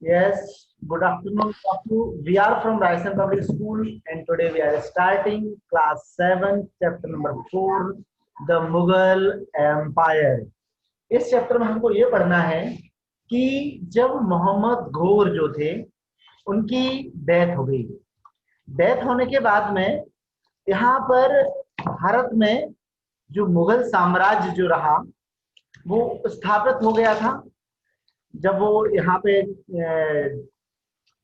Yes, good afternoon, Kapu. We are from Raisen Public School and today we are starting class 7, chapter number 4, the Mughal Empire. इस chapter में हमको ये पढ़ना है कि जब मोहम्मद घोर जो थे उनकी डेथ हो गई। डेथ होने के बाद में यहाँ पर भारत में जो मुगल साम्राज्य जो रहा वो स्थापित हो गया था। जब वो यहाँ पे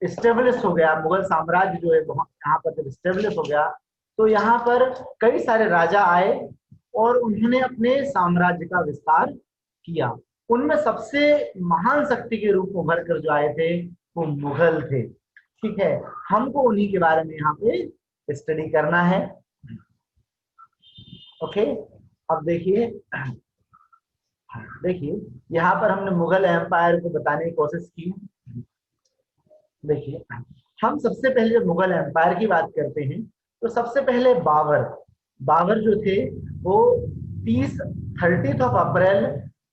स्टेब्लिश हो गया, मुगल साम्राज्य जो है यहाँ पर जब स्टेब्लिश हो गया तो यहाँ पर कई सारे राजा आए और उन्होंने अपने साम्राज्य का विस्तार किया। उनमें सबसे महान शक्ति के रूप में उभर कर जो आए थे वो मुगल थे। ठीक है, हमको उन्हीं के बारे में यहाँ पे स्टडी करना है। ओके, अब देखिए यहाँ पर हमने मुगल एम्पायर को बताने की कोशिश की। देखिए, हम सबसे पहले जब मुगल एम्पायर की बात करते हैं तो सबसे पहले बाबर जो थे वो 30 अप्रैल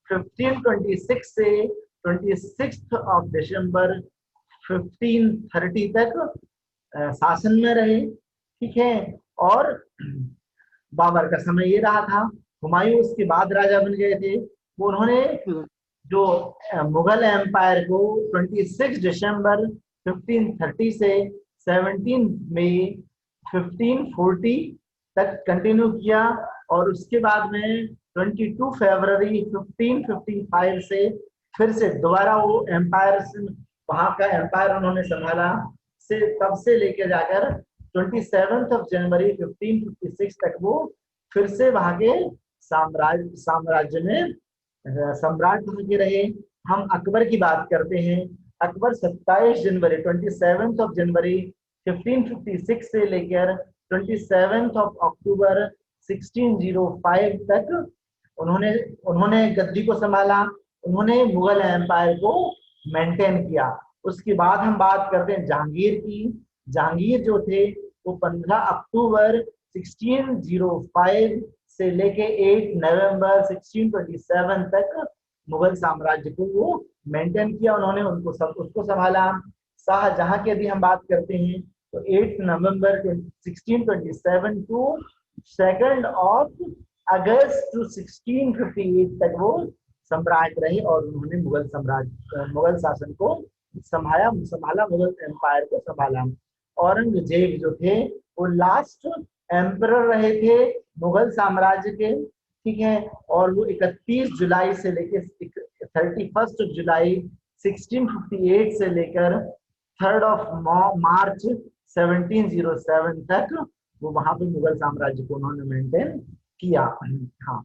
1526 से 26 दिसंबर 1530 तक शासन में रहे। ठीक है, और बाबर का समय ये रहा था। हुमायूं उसके बाद राजा बन गए थे। वो उन्होंने जो मुगल एम्पायर को 26 दिसंबर 1530 से 17 मई 1540 तक कंटिन्यू किया और उसके बाद में 22 फरवरी 1555 से फिर से दोबारा वो एम्पायर वहां का एम्पायर उन्होंने संभाला से तब से लेकर जाकर 27 जनवरी 1556 तक वो फिर से वहां के साम्राज्य में सम्राट बन के रहे। हम अकबर की बात करते हैं। अकबर 27 जनवरी 27 जनवरी 1556 से लेकर 27 अक्टूबर 1605 तक उन्होंने गद्दी को संभाला। उन्होंने मुगल एम्पायर को मेंटेन किया। उसके बाद हम बात करते हैं जहांगीर की। जहांगीर जो थे वो 15 अक्टूबर 1605 से लेके 8 नवंबर 1627 तक मुगल साम्राज्य को वो मेंटेन किया। उन्होंने उसको संभाला। शाहजहां की यदि हम बात करते हैं तो 8 नवंबर 1627 टू 2 अगस्त 1658 तक वो सम्राट रहे और उन्होंने मुगल शासन को संभाला, मुगल एम्पायर को संभाला। औरंगजेब जो थे वो लास्ट एम्परर रहे थे मुगल साम्राज्य के। ठीक है, और वो 31 जुलाई से लेकर 31 जुलाई 1658 से लेकर 3 मार्च 1707 तक वो वहां पे मुगल साम्राज्य को उन्होंने मेंटेन किया। हाँ,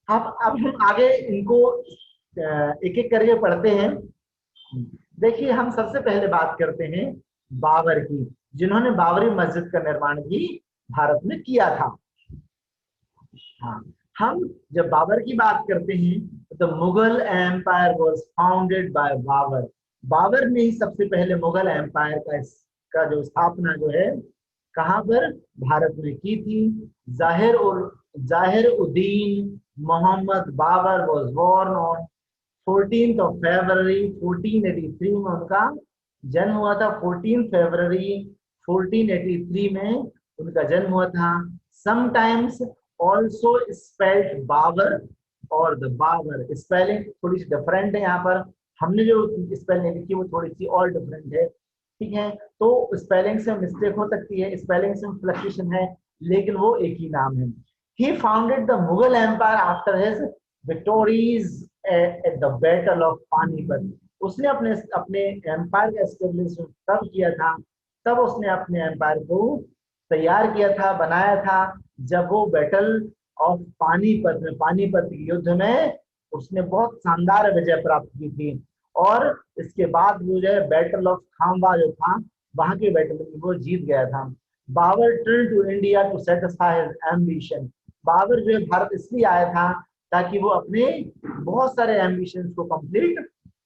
अब हम आगे इनको एक एक करके पढ़ते हैं। देखिए, हम सबसे पहले बात करते हैं बाबर की, जिन्होंने बाबरी मस्जिद का निर्माण भी भारत में किया था। हाँ, हम जब बाबर की बात करते हैं तो Mughal empire was founded by Babur. Babur ने ही सबसे पहले मुगल एम्पायर का जो स्थापना जो है कहां पर, भारत में की थी। Zahir uddin Muhammad Babur was born on 14 February 1483 में उनका जन्म हुआ था। 14 फरवरी 1483 में उनका जन्म हुआ था। समटाइम्स ऑल्सो स्पेल्ड बाबर और द बाबर, स्पेलिंग थोड़ी सी डिफरेंट है। यहाँ पर हमने जो स्पेलिंग लिखी वो थोड़ी सी और डिफरेंट है। ठीक है, तो स्पेलिंग से मिस्टेक हो सकती है, स्पेलिंग से फ्लक्चुएशन है, लेकिन वो एक ही नाम है। He founded the Mughal empire after his victories at the battle of Panipat. उसने अपने एम्पायर का एस्टेब्लिशमेंट तब किया था, तब उसने अपने एम्पायर को तैयार किया था, बनाया था जब वो बैटल ऑफ पानीपत युद्ध में उसने बहुत शानदार विजय प्राप्त की थी। और इसके बाद वो जो है बैटल ऑफ खांबा जो था, वहां के बैटल में वो जीत गया था। Babur turn to India to satisfy his ambition. Babur जो है भारत इसलिए आया था ताकि वो अपने बहुत सारे एम्बिशंस को कंप्लीट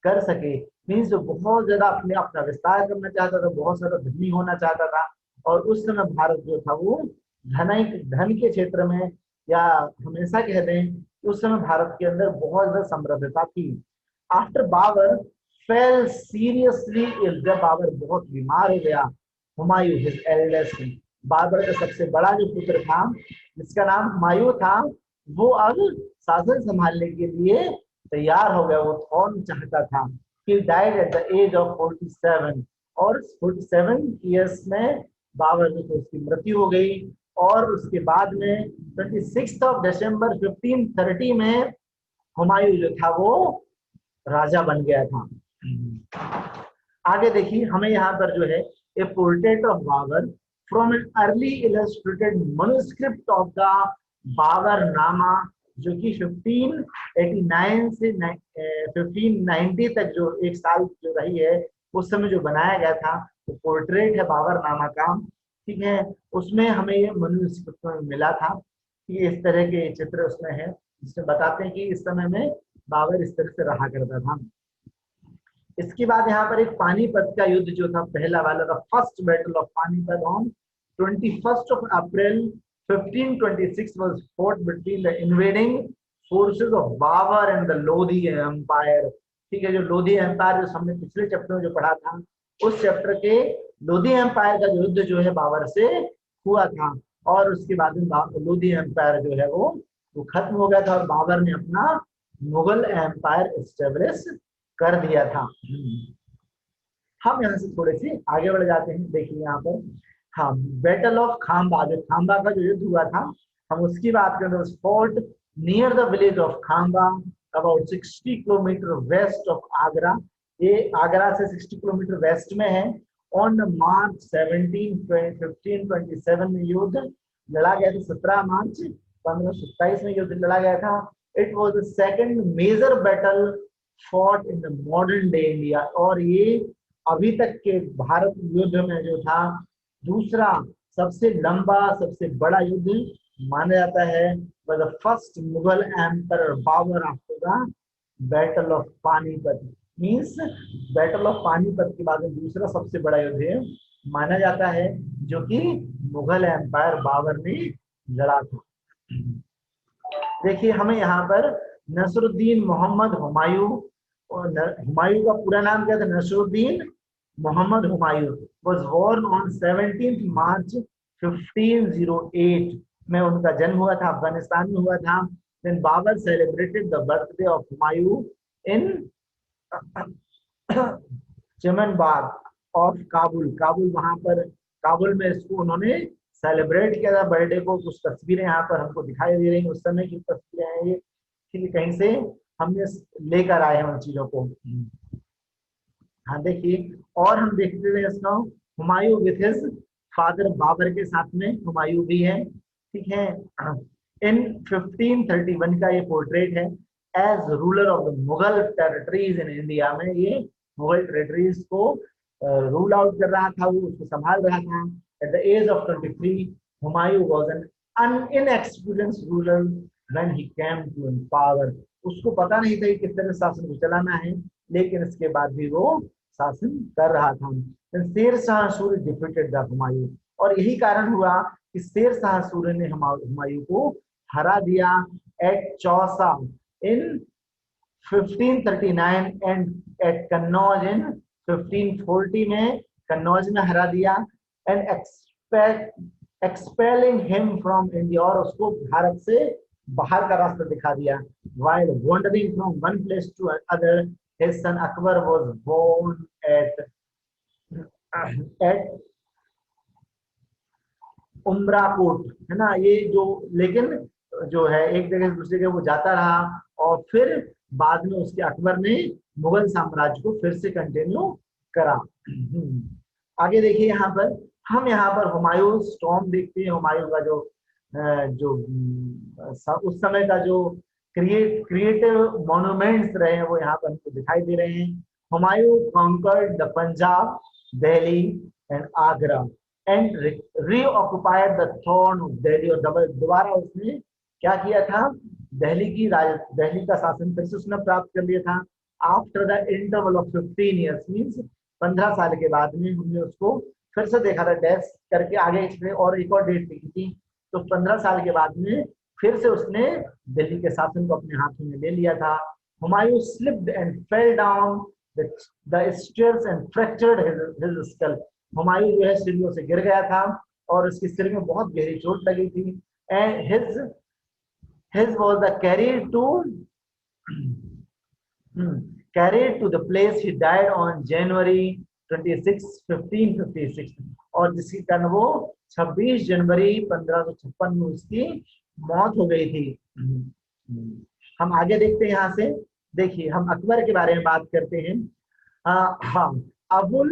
कर सके। मीन्स बहुत ज्यादा अपना विस्तार करना चाहता था, बहुत ज्यादा धनी होना चाहता था। और उस समय भारत जो था वो धन के क्षेत्र में, या हमेशा कह दें उस समय भारत के अंदर बहुत ज्यादा समृद्धता थी। After Babur fell seriously ill, जब बाबर बहुत बीमार हो गया, हुमायूं हिज एल्डेस्ट, बाबर का सबसे बड़ा जो पुत्र था जिसका नाम हुमायूं था, वो अब शासन संभालने के लिए तैयार हो गया, वो थ्रोन चाहता था। He died at the age of 47, और 47 ईयर्स में बाबर जो थे उसकी मृत्यु हो गई। और उसके बाद में 26 दिसंबर 1530 में हुमायूं जो था वो राजा बन गया था। आगे देखिए, हमें यहाँ पर जो है a portrait of Babur from an early illustrated manuscript of the Baburnama, जो कि 1589 से 1590 तक जो एक साल जो रही है, उस समय जो बनाया गया था, वो पोर्ट्रेट है बाबर नामा का। ठीक है, उसमें हमें ये मनुस्क्रिप्ट में मिला था कि इस तरह के चित्र उसमें है, जिसमें बताते हैं कि इस समय में बाबर इस तरह से रहा करता था। इसके बाद यहाँ पर एक पानीपत का युद्ध जो था पहला वाला, the first battle of Panipat on 21 April 1526 was fought between the invading forces of Babur and the Lodi Empire। ठीक है, जो लोधी एम्पायर जो हमने पिछले चैप्टर में जो पढ़ा था, उस चैप्टर के लोधी एम्पायर का युद्ध जो है बाबर से हुआ था, और उसके बाद में लोधी एम्पायर जो है वो खत्म हो गया था, और बाबर ने अपना मुगल एम्पायर एस्टेब्लिश कर दिया था। हम यहाँ से थोड़े से आगे बढ़ जाते हैं। देखिए यहाँ पर, हाँ, बैटल ऑफ खांबा, जो खांबा का जो युद्ध हुआ था, हम उसकी बात करें। Fort near the village of Khamba, about 60 kilometre west of Agra. ये आगरा से 60 किलोमीटर वेस्ट में है। ऑन मार्च 1527 में युद्ध लड़ा गया था। 17 मार्च 1527 में युद्ध लड़ा गया था। It was the second major battle fought in the modern day India, और ये अभी तक के भारत युद्ध में जो था दूसरा सबसे लंबा सबसे बड़ा युद्ध माना जाता है। The first Mughal emperor Babur after the battle of Panipat, means battle of Panipat के बाद दूसरा सबसे बड़ा युद्ध माना जाता है, जो कि मुगल एम्पायर बाबर ने लड़ा था। देखिए, हमें यहाँ पर नसरुद्दीन मोहम्मद हुमायूं, और हुमायूं का पूरा नाम क्या था? Nasruddin Mohammad Humayun was born on 17 मार्च 1508 में उनका जन्म हुआ था, अफगानिस्तान में हुआ था। Then Babur celebrated the birthday of Humayun in Chamanbagh of Kabul, Kabul वहां पर काबुल में इसको उन्होंने सेलिब्रेट किया था बर्थडे को। कुछ तस्वीरें यहाँ पर हमको दिखाई दे रही हैं, उस समय की तस्वीरें हैं ये, ठीक है, कहीं से हमने लेकर आए हैं उन चीजों को। हाँ देखिए, और हम देखते हुए इसका Humayun with his father, Babur के साथ में हुमायूं भी है, ठीक है। इन 1531 का ये पोर्ट्रेट है। As ruler of the Mughal territories in India, में ये मुगल टेरिटरीज को रूल आउट कर रहा था, वो उसको संभाल रहा था। At the age of 23 Humayun was an inexperienced ruler when he came to power. उसको पता नहीं था कि किस तरह शासन को चलाना है, लेकिन इसके बाद भी वो शासन कर रहा था। शेर शाह सूरी डिफीटेड द हुमायूं, और यही कारण हुआ कि शेर शाह सूरी ने हुमायूं को हरा दिया at Chausa in 1539 and at Kannauj in 1540 में कन्नौज में हरा दिया। And expelling him from India, और उसको भारत से बाहर का रास्ता दिखा दिया। While wandering from one place to other, his son Akbar was born at उमराकोट, है ना, ये जो, लेकिन जो है एक जगह से दूसरी जगह वो जाता रहा, और फिर बाद में उसके अकबर ने मुगल साम्राज्य को फिर से कंटिन्यू करा। आगे देखिए, हम यहाँ पर हुमायूं स्टॉर्म देखते हैं। हुमायूं का जो उस समय का जो क्रिएटिव मॉन्यूमेंट्स रहे हैं वो यहाँ पर हमको दिखाई दे रहे हैं। Humayun conquered the Punjab, Delhi and Agra and reoccupied the throne of Delhi, और दोबारा उसने क्या किया था? दिल्ली का शासन फिर से उसने प्राप्त कर लिया था। After the interval of 15 years, means 15 साल के बाद में हमने उसको फिर से देखा था, टेस्ट करके आगे और एक और डेट लिखी थी। तो 15 साल के बाद में फिर से उसने दिल्ली के शासन को अपने हाथों में ले लिया था। Humayun slipped and fell down the stairs and fractured his skull. Humayun जो है सीढ़ियों से गिर गया था और उसके सिर में बहुत गहरी चोट लगी थी. And his was the carried to the place he died on January 26, 1556. और जिसके कारण वो 26 जनवरी 1556 में उसकी मौत हो गई थी. हम आगे देखते हैं. यहाँ से देखिए हम अकबर के बारे में बात करते हैं. हाँ, अबुल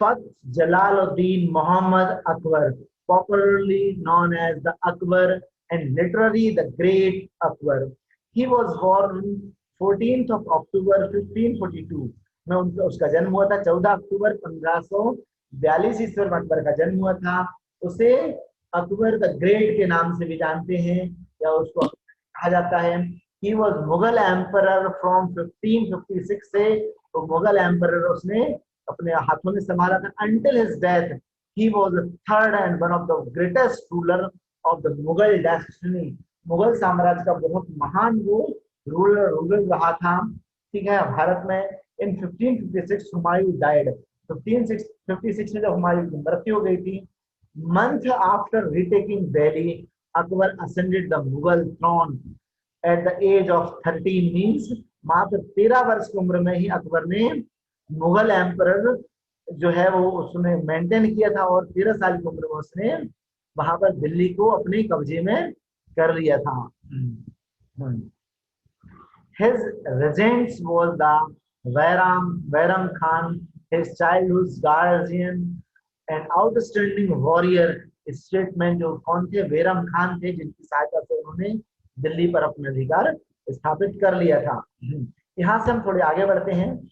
फत Jalaluddin Mohammad Akbar, popularly known as the Akbar and literally the Great Akbar. He was born 14th of October 1542 में उसका जन्म हुआ था. 14 अक्टूबर 1542 ईस्वी में अकबर का जन्म हुआ था. उसे अकबर द ग्रेट के नाम से भी जानते हैं या उसको कहा जाता है. He was Mughal emperor from 1556 से तो मुगल एम्परर उसने अपने हाथों में संभाला था. Until his death he was the third and one of the greatest ruler of the Mughal dynasty. Mughal साम्राज्य का बहुत महान वो रूलर रहा था. ठीक है. भारत में इन 1556 हुमायूं डाइड. 1556 में जब हुमायूं की मृत्यु हो गई थी, month after retaking Delhi, Akbar ascended the Mughal throne at the age of 13. Means मात्र 13 वर्ष की उम्र में ही अकबर ने मुगल एम्परर जो है वो उसने मेंटेन किया था और 13 साल की उम्र में उसने वहां पर दिल्ली को अपने कब्जे में कर लिया था. His regents was the Bairam Khan, his childhood's guardian and outstanding warrior statesman. जो कौन थे? बैरम खान थे, जिनकी सहायता से उन्होंने दिल्ली पर अपना अधिकार स्थापित कर लिया था. यहाँ से हम थोड़े आगे बढ़ते हैं.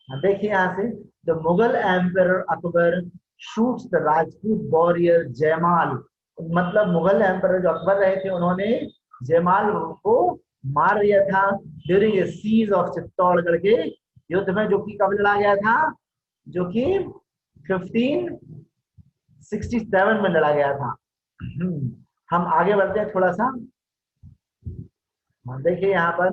देखिए यहाँ से the Mughal emperor Akbar shoots the Rajput warrior जयमाल. मतलब मुगल एम्परर जो अकबर रहे थे उन्होंने जयमाल को मार दिया था during a siege of Chittorgarh के युद्ध में, जो कि कब लड़ा गया था? जो कि 1567 में लड़ा गया था. हम आगे बढ़ते हैं थोड़ा सा. देखिए यहाँ पर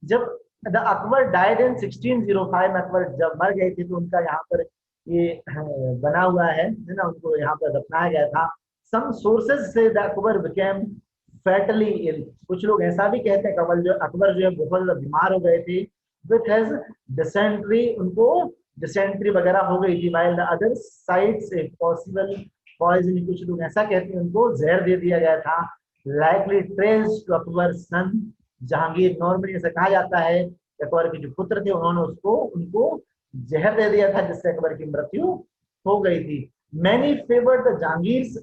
जब द अकबर डाइड इन 1605 में अकबर जब मर गए थे तो उनका यहाँ पर ये बना हुआ है ना, उनको यहाँ पर दफनाया गया था. सम सोर्सेज से द अकबर बिकेम फैटली इल. कुछ लोग ऐसा भी कहते हैं अकबर जो है बहुत ज्यादा बीमार हो गए थे. विथ हैज डिसेंट्री, उनको डिसेंट्री वगैरह हो गई थी. While the other sides a possible poison, कुछ लोग ऐसा कहते हैं उनको जहर दे दिया गया था. Likely trace to Akbar son Jahangir. Normally ऐसा कहा जाता है अकबर के जो पुत्र थे उन्होंने उनको जहर दे दिया था जिससे अकबर की मृत्यु हो गई थी. Many favoured the Jahangir's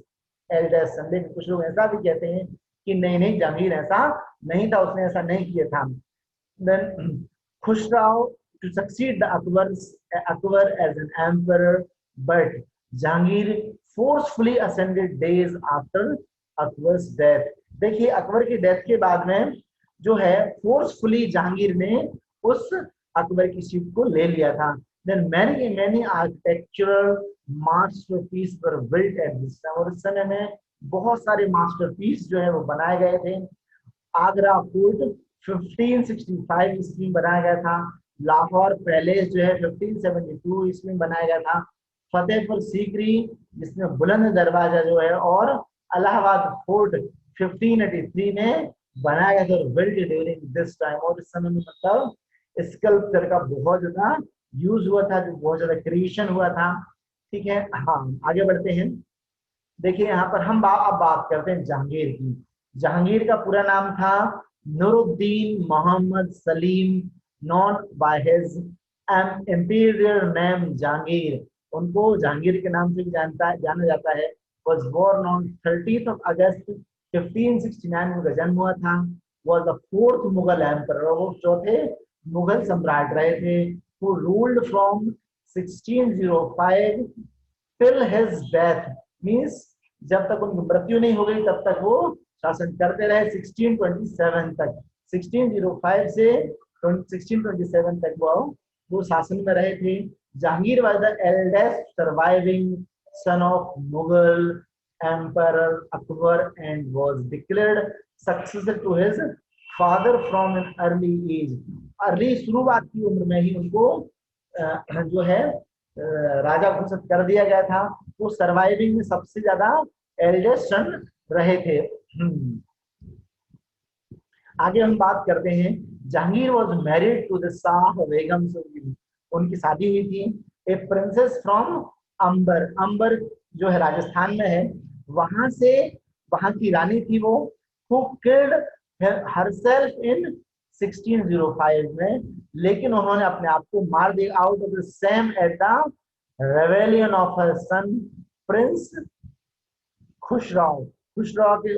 eldest son. लेकिन कुछ लोग ऐसा भी कहते हैं कि नहीं जहांगीर ऐसा नहीं था, उसने ऐसा नहीं किया था. Then Khusrau to succeed the Akbar as an emperor, but Jahangir forcefully ascended days after Akbar's death. देखिए अकबर की डेथ के बाद में जो है फोर्सफुली जहांगीर ने उस अकबर की सीट को ले लिया था. Then many architectural masterpiece were built at this time. और इस समय में बहुत सारे मास्टरपीस जो है वो बनाए गए थे. आगरा फोर्ट 1565 ईस्वी में बनाया गया था. लाहौर पैलेस जो है 1572 ईस्वी में बनाया गया था. फतेहपुर सीकरी जिसमें बुलंद दरवाजा जो है, और इलाहाबाद फोर्ट 1583 में बनाया गया था. Built during this time. और इस समय में मतलब स्कल्पचर का बहुत ज्यादा यूज हुआ था, जो बहुत ज्यादा क्रिएशन हुआ था. ठीक है. हाँ आगे बढ़ते हैं. देखिए यहाँ पर हम अब बात करते हैं जहांगीर की. जहांगीर का पूरा नाम था Nuruddin Muhammad Salim, known by his imperial name Jahangir. उनको जहांगीर के नाम से भी जाना जाता है. was born on 30th of August 1569 में उनका जन्म हुआ था. was the fourth Mughal emperor. वो चौथे मुगल सम्राट रहे थे. who ruled from 1605 till his death. Means जब तक उनकी मृत्यु नहीं हो गई तब तक वो शासन करते रहे 1627 तक. 1605 से 1627 तक वो शासन में रहे थे. Jahangir was the eldest surviving son of Mughal Emperor Akbar and was declared successor to his father from an early age. Early शुरुआत की उम्र में ही उनको जो है राजा घोषित कर दिया गया था। वो सर्वाइविंग में सबसे ज्यादा एल्डेस्ट सन रहे थे। आगे हम बात करते हैं, Jahangir was married to the Shah Begum. उनकी शादी हुई थी ए प्रिंसेस फ्रॉम अंबर। अंबर जो है राजस्थान में है, वहां से, वहां की रानी थी वो, हु किल्ड हरसेल्फ इन 1605 में, लेकिन उन्होंने अपने आप को मार दिया out of the same at the rebellion of her son prince Khusrau. Khusrau के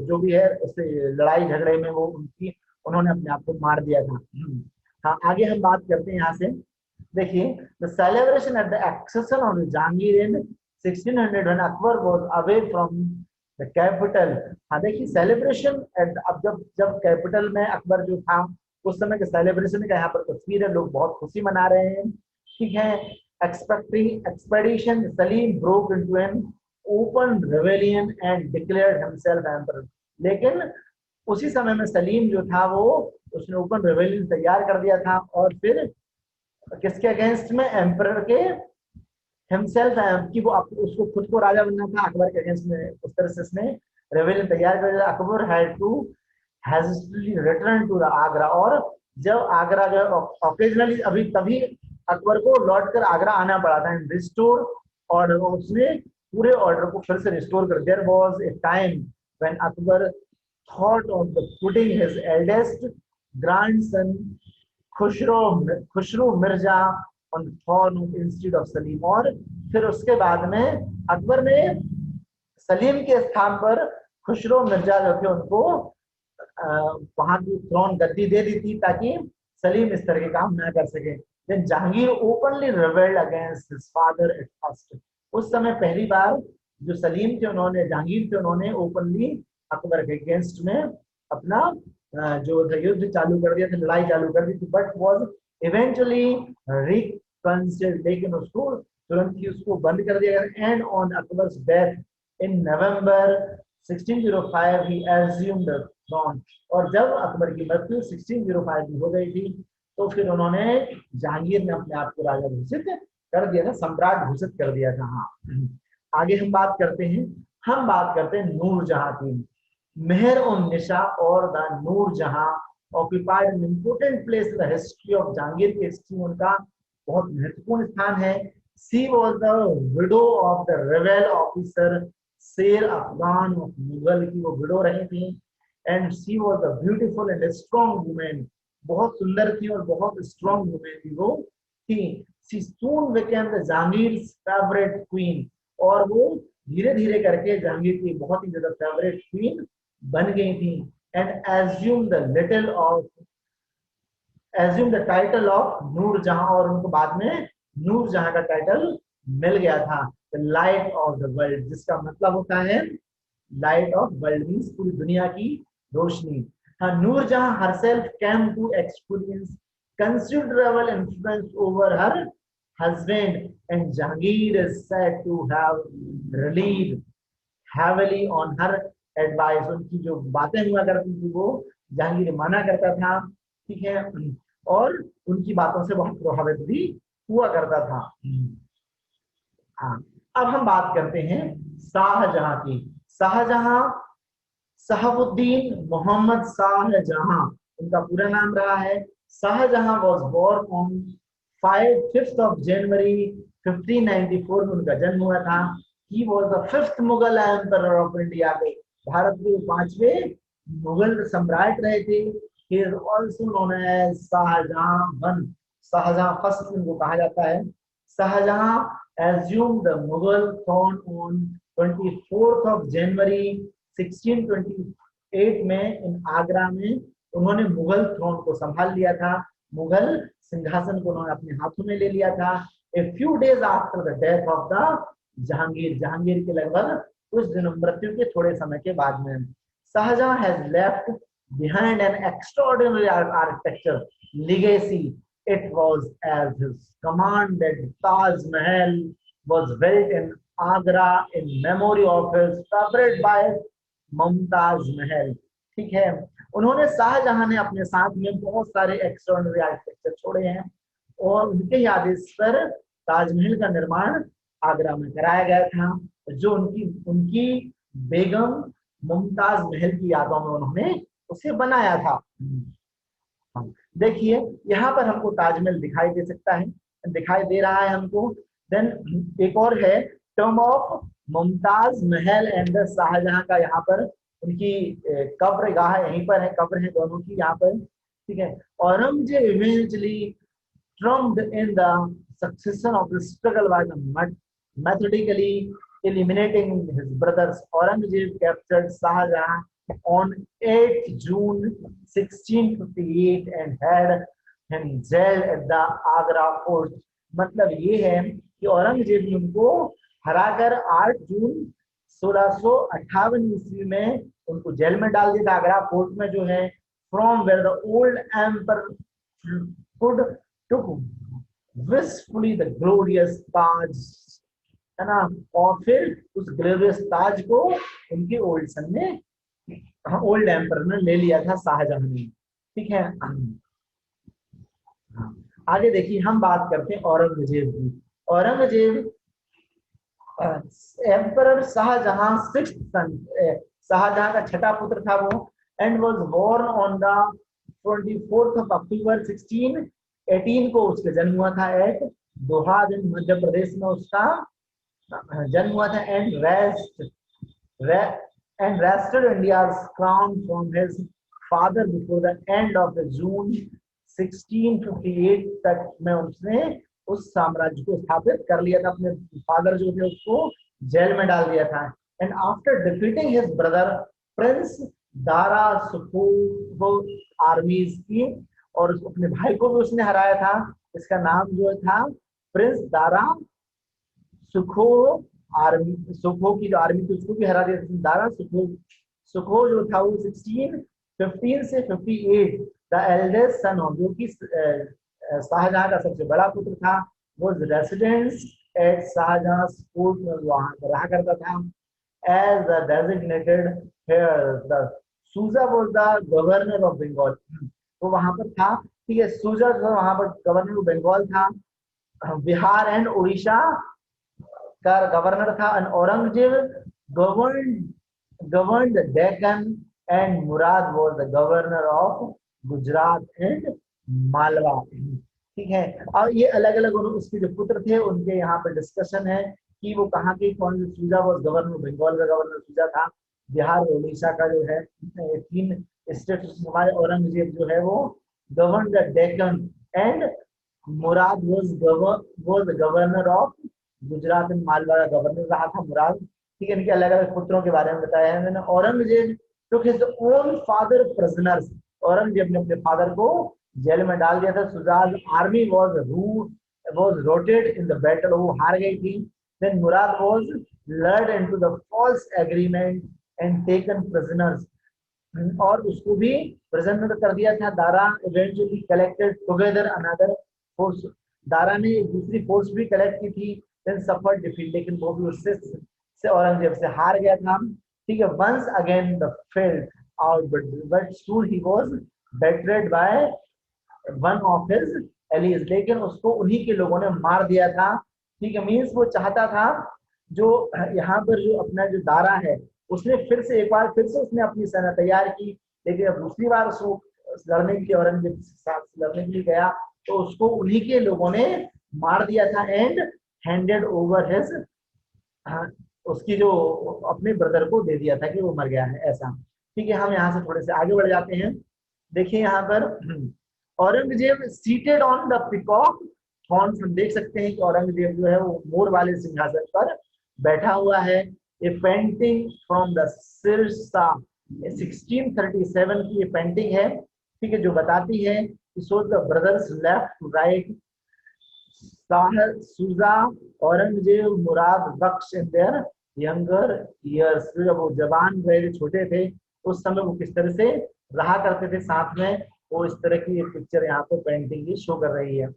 जो भी है उससे लड़ाई झगड़े में वो उनकी, उन्होंने अपने आप को मार दिया था। हाँ, आगे हम बात करते हैं यहाँ से। देखिए, the celebration at the accession of Jahangir in 1600 when Akbar was away from the capital। हाँ देखिए, सेलिब्रेशन एट, अब जब जब कैपिटल में अकबर जो था उस समय के सेलिब्रेशन का यहाँ पर तस्वीर है, लोग बहुत खुशी मना रहे हैं। ठीक है, expecting expedition Salim broke into an open rebellion and declared himself emperor. लेकिन उसी समय में सलीम जो था वो, उसने ओपन रेवेलियन तैयार कर दिया था और फिर किसके अगेंस्ट में, एम्परर के हिमसेल्फ की, वो उसको खुद को राजा बनना था, अकबर के अगेंस्ट में उस तरह से उसने रेवेलियन तैयार कर दिया। Akbar had to hastily return to the Agra. और जब आगरा जो ऑकेजनली अभी तभी अकबर को लौटकर आगरा आना पड़ा था, एंड रिस्टोर, और उसने पूरे ऑर्डर को फिर से रिस्टोर कर। There was a time when Akbar thought of the putting his eldest grandson Khusrau Mirza on throne instead of Salim. और फिर उसके बाद में अकबर ने सलीम के स्थान पर खुसरो मिर्जा जो थे उनको वहां की थ्रोन गद्दी दे दी थी, ताकि सलीम इस तरह के काम ना कर सके। Then Jahangir openly rebelled against his father at first. उस समय पहली बार जो सलीम थे, उन्होंने, जहांगीर थे, उन्होंने ओपनली अकबर के अगेंस्ट में अपना जो युद्ध चालू कर दिया था, लड़ाई चालू कर दी थी। बट वाज इवेंचुअली रिकंसिडर्ड, लेकिन उसको तुरंत ही उसको बंद कर दिया गया। And on Akbar's death in November 1605 he assumed the throne। और जब अकबर की मृत्यु 1605 में हो गई थी, तो फिर उन्होंने, जहांगीर ने अपने आप को राजा घोषित कर दिया था, सम्राट घोषित कर दिया था। हाँ, आगे हम बात करते हैं, नूरजहां की। मेहर उन निशा और the Nurjahan occupied an important place in the history of Jahangir की हिस्ट्री में उनका बहुत महत्वपूर्ण स्थान है। She was the widow of the rebel officer Sher Afghan of Mughal की, वो विडो रही थी। And she was the beautiful and strong women, बहुत सुंदर थी और बहुत स्ट्रॉन्ग वुमेन थी वो थी। She soon became the Jahangir's favourite queen. और वो धीरे धीरे करके जहांगीर की बहुत ही ज्यादा फेवरेट क्वीन बन गई थी। And assume the title of Nur Jahan. और उनको बाद में नूरजहां का टाइटल मिल गया था। The light of the world, जिसका मतलब होता है लाइट ऑफ वर्ल्ड, मीन्स पूरी दुनिया की रोशनी। Noorjahan herself came to experience considerable influence over her husband, and Jahangir is said to have relied heavily on her advice। उनकी जो बातें हुआ करती थी वो जहांगीर माना करता था, ठीक है, और उनकी बातों से बहुत प्रभावित भी हुआ करता था। हाँ, अब हम बात करते हैं शाहजहां की। शाहजहां शहाबुद्दीन मोहम्मद शाहजहां उनका पूरा नाम रहा है। Shah Jahan was born on 5th of January 1594 में उनका जन्म हुआ था। He was the 5th Mughal emperor of India. Bharat के 5वें मुगल सम्राट रहे थे। He is also known as Shah Jahan I। Shah Jahan first इनको कहा जाता है। Shahjahan assumed the Mughal throne on 24th of January 1628 में इन आगरा में उन्होंने मुगल थ्रोन को संभाल लिया था। मुगल सिंहासन को उन्होंने अपने हाथों में ले लिया था। A few days after the death of the Jahangir, Jahangir के लगभग कुछ दिन, मृत्यु के थोड़े समय के बाद में। Shah Jahan has left behind an extraordinary architecture legacy। It was as his command that Taj Mahal was built in Agra in memory of his favorite wife Mumtaz Mahal. ठीक है, उन्होंने, शाहजहां ने अपने साथ में बहुत सारे एक्स्ट्राऑर्डिनरी आर्किटेक्चर छोड़े हैं। और उनके आदेश पर ताजमहल का निर्माण आगरा में कराया गया था, जो उनकी उनकी बेगम मुमताज महल की यादों में उन्होंने उसे बनाया था। देखिए यहाँ पर हमको ताजमहल दिखाई दे सकता है, दिखाई दे रहा है हमको। देन एक और है term of Mumtaz Mahal and Shahjahan का, यहाँ पर उनकी कब्र गाह यहीं पर है, कब्र है दोनों की यहाँ पर, ठीक है। Aurangzeb eventually trumped in the succession of the struggle by the methodically eliminating his brothers. Aurangzeb captured Shahjahan on 8 June 1658 and had him jailed at the Agra fort. मतलब ये है कि औरंगजेब ने उनको हराकर 8 जून 1658 ईस्वी में उनको जेल में डाल दिया था, आगरा फोर्ट में जो है। From where the old emperor could took wistfully the glorious Taj, है ना, और फिर उस ग्लोरियस ताज को उनके ओल्ड सन ने, ओल्ड एम्पर ने ले लिया था शाहजहां ने, ठीक है। आगे देखिए हम बात करते हैं औरंगजेब की। Aurangzeb emperor Shah Jahan sixth son, Shah Jahan का छठा पुत्र था वो, and was born on the 24th of October 1618 को उसका जन्म हुआ था एट दोहाद मध्य प्रदेश में उसका जन्म हुआ था। And rested India's crown from his father before the end of the June 1658 तक में उसने उस साम्राज्य को स्थापित कर लिया था। अपने फादर जो थे उसको जेल में डाल दिया था। And after defeating his brother Prince Dara सुखो आर्मीज की, और अपने भाई को भी उसने हराया था, इसका नाम जो था प्रिंस दारा सुखो आर्मी, सुखो की जो आर्मी थी उसको भी हरा दिया था। दारा सुखो, सुखो जो था वो 1615 से 58 द एल्डेस्ट सन ऑफ, जो कि शाहजहां का सबसे बड़ा पुत्र था, वो रेसिडेंस एट शाहजहां कोर्ट में वहां रहा करता था। As the designated the Shuja was the governor of Bengal, वो वहां पर था, ठीक है। सूजा जो वहां पर गवर्नर ऑफ बंगाल था। बिहार एंड उड़ीसा का गवर्नर था। And Aurangzeb governed Deccan and Murad was the governor of Gujarat and Malwa, ठीक है। और ये अलग अलग उसके जो पुत्र थे उनके यहाँ पर डिस्कशन है कि वो कहाँ के कौन से। सूजा वाज गवर्नर, बंगाल का गवर्नर सूजा था। बिहार और उड़ीसा का जो है 3 स्टेट हमारे। औरंगजेब जो है वो govern the Deccan and Murad was governor of Gujarat and Malwa का गवर्नर रहा था मुराद, ठीक है। इनके अलग अलग पुत्रों के बारे में बताया है मैंने। Aurangzeb took his own father prisoners, Aurangzeb ने अपने फादर को जेल में डाल दिया था। सुजाज army was routed in the battle, वो हार गई थी। Then Murad was lured into the false agreement and taken prisoners, और उसको भी प्रिजनर कर दिया था। Dara eventually collected together another force, Dara ने एक दूसरी फोर्स भी कलेक्ट की थी। Then suffered defeat, लेकिन वो भी उससे औरंगजेब से हार गया था, ठीक है। Once again the field out, but soon he was betrayed by one of his allies, लेकिन उसको उन्हीं के लोगों ने मार दिया था, ठीक है। मीन्स वो चाहता था जो यहाँ पर जो अपना जो दारा है उसने फिर से एक बार फिर से उसने अपनी सेना तैयार की, लेकिन अब दूसरी बार उसको लड़ने के लिए औरंगजेब के साथ लड़ने के लिए गया तो उसको उन्हीं के लोगों ने मार दिया था। एंड हैंडेड ओवर हिज, उसकी जो अपने ब्रदर को दे दिया था कि वो मर गया है, ऐसा, ठीक है। हम यहाँ से थोड़े से आगे बढ़ जाते हैं। देखिए यहाँ पर Aurangzeb seated on the peacock thorns, हम देख सकते हैं कि औरंगजेब जो है वो मोर वाले सिंहासन पर बैठा हुआ है। ये पेंटिंग फ्रॉम द सिरसा 1637 की ये पेंटिंग है, ठीक है, जो बताती है कि shows the brothers left to right, Shuja, Aurangzeb, Murad Bakhsh in their younger years, जब वो जवान रहे छोटे थे उस समय वो किस तरह से रहा करते थे साथ में, वो इस तरह की पिक्चर यहाँ पे पेंटिंग की शो कर रही है।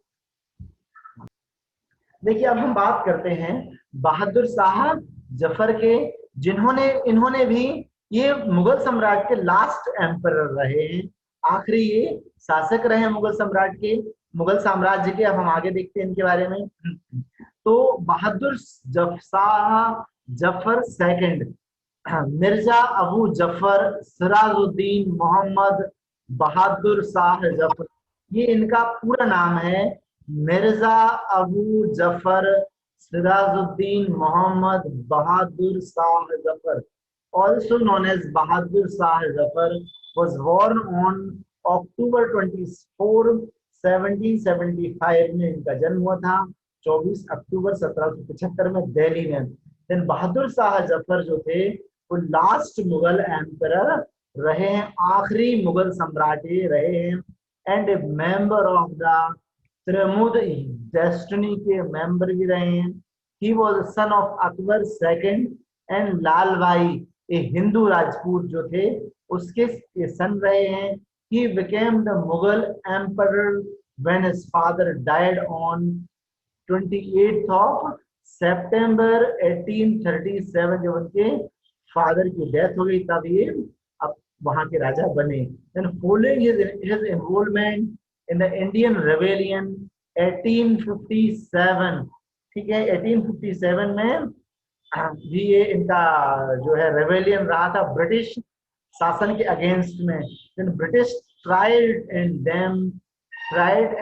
देखिए अब हम बात करते हैं बहादुर शाह जफर के, इन्होंने भी ये मुगल सम्राट के लास्ट एम्परर रहे हैं, आखिरी ये शासक रहे हैं मुगल सम्राट के। मुगल साम्राज्य के। अब हम आगे देखते हैं इनके बारे में। तो बहादुर शाह जफर सेकंड, मिर्जा अबू जफर सिराजुद्दीन मोहम्मद बहादुर शाह जफर, ये इनका पूरा नाम है। Mirza Abu Zafar Sirajuddin Mohammad Bahadur Shah Zafar, also known as Bahadur Shah Zafar, was born on October 24, 1775 में इनका जन्म हुआ था, 24 अक्टूबर 1775 में दिल्ली में। देन बहादुर शाह जफर जो थे वो लास्ट मुगल एम्परर रहे हैं, आखिरी मुगल सम्राट रहे हैं, and a member of the Timurid destiny के मेंबर भी रहे हैं। He was son of Akbar second and Lalbai, ये हिंदू राजपूत जो थे उसके ये सन रहे हैं। He became the Mughal emperor when his father died on 28th of September 1837, जब उनके फादर की डेथ हो गई तब ये अब वहां के राजा बने। Then following his involvement in the Indian Rebellion 1857, ठीक है, 1857 में जी ये इनका जो है रेबेलियन रहा था ब्रिटिश शासन के अगेंस्ट में। Then British tried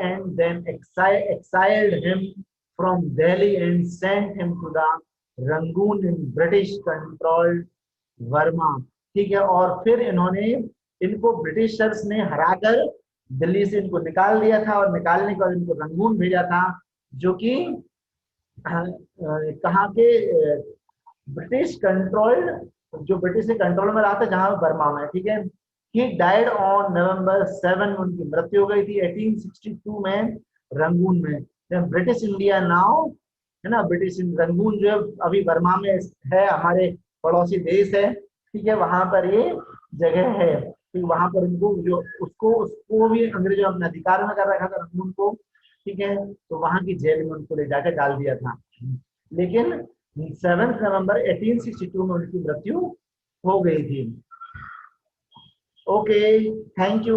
and then exiled him from Delhi and sent him to the Rangoon in British controlled Verma, ठीक है। और फिर इन्होंने इनको ब्रिटिशर्स ने हराकर दिल्ली से इनको निकाल दिया था, और निकालने के बाद इनको रंगून भेजा था, जो कि कहाँ के ब्रिटिश कंट्रोल्ड, जो ब्रिटिश के कंट्रोल में रहा था, जहां बर्मा में, ठीक है। ही डाइड ऑन नवंबर 7, उनकी मृत्यु हो गई थी 1862 में रंगून में। ब्रिटिश इंडिया नाउ, है ना, ब्रिटिश रंगून जो है अभी बर्मा में है, हमारे पड़ोसी देश है, ठीक है, वहां पर ये जगह है। तो वहां पर उनको जो उसको भी अंग्रेजों अपने अधिकार में कर रखा था रंगून को, ठीक है। तो वहां की जेल में उनको ले जाकर डाल दिया था, लेकिन 7 नवंबर 1862 में उनकी मृत्यु हो गई थी। Okay, thank you.